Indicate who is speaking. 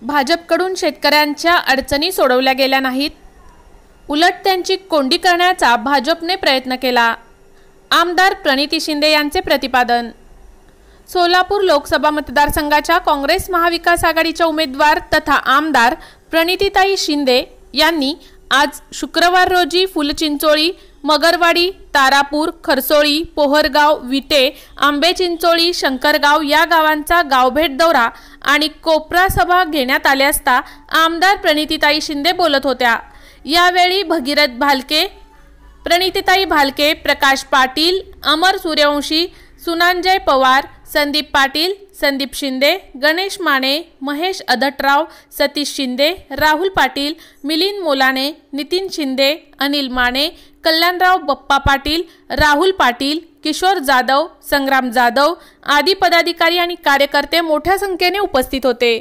Speaker 1: भाजपकडून शेतकऱ्यांच्या अडचणी सोडवल्या गेल्या नाहीत, उलट त्यांची कोंडी करण्याचा भाजपने प्रयत्न केला। आमदार प्रणिती शिंदे यांचे प्रतिपादन। सोलापूर लोकसभा मतदारसंघाच्या काँग्रेस महाविकास आघाडीच्या उमेदवार तथा आमदार प्रणितीताई शिंदे यांनी आज शुक्रवार रोजी फुलचिंचोळी, मगरवाडी, तारापूर, खरसोळी, पोहरगाव, विटे, आंबेचिंचोळी, शंकरगाव या गावांचा गावभेट दौरा आणि कोपरा सभा घेण्यात आले असता आमदार प्रणितीताई शिंदे बोलत होत्या। यावेळी भगीरथ भालके, प्रणितीताई भालके, प्रकाश पाटील, अमर सूर्यवंशी, सुनांजय पवार, संदीप पाटील, संदीप शिंदे, गणेश माने, महेश अदटराव, सतीश शिंदे, राहुल पाटील, मिलिंद मोलाने, नितीन शिंदे, अनिल माने, कल्याणराव बप्पा पाटील, राहुल पाटील, किशोर जाधव, संग्राम जाधव आदी पदाधिकारी आणि कार्यकर्ते मोठ्या संख्येने उपस्थित होते।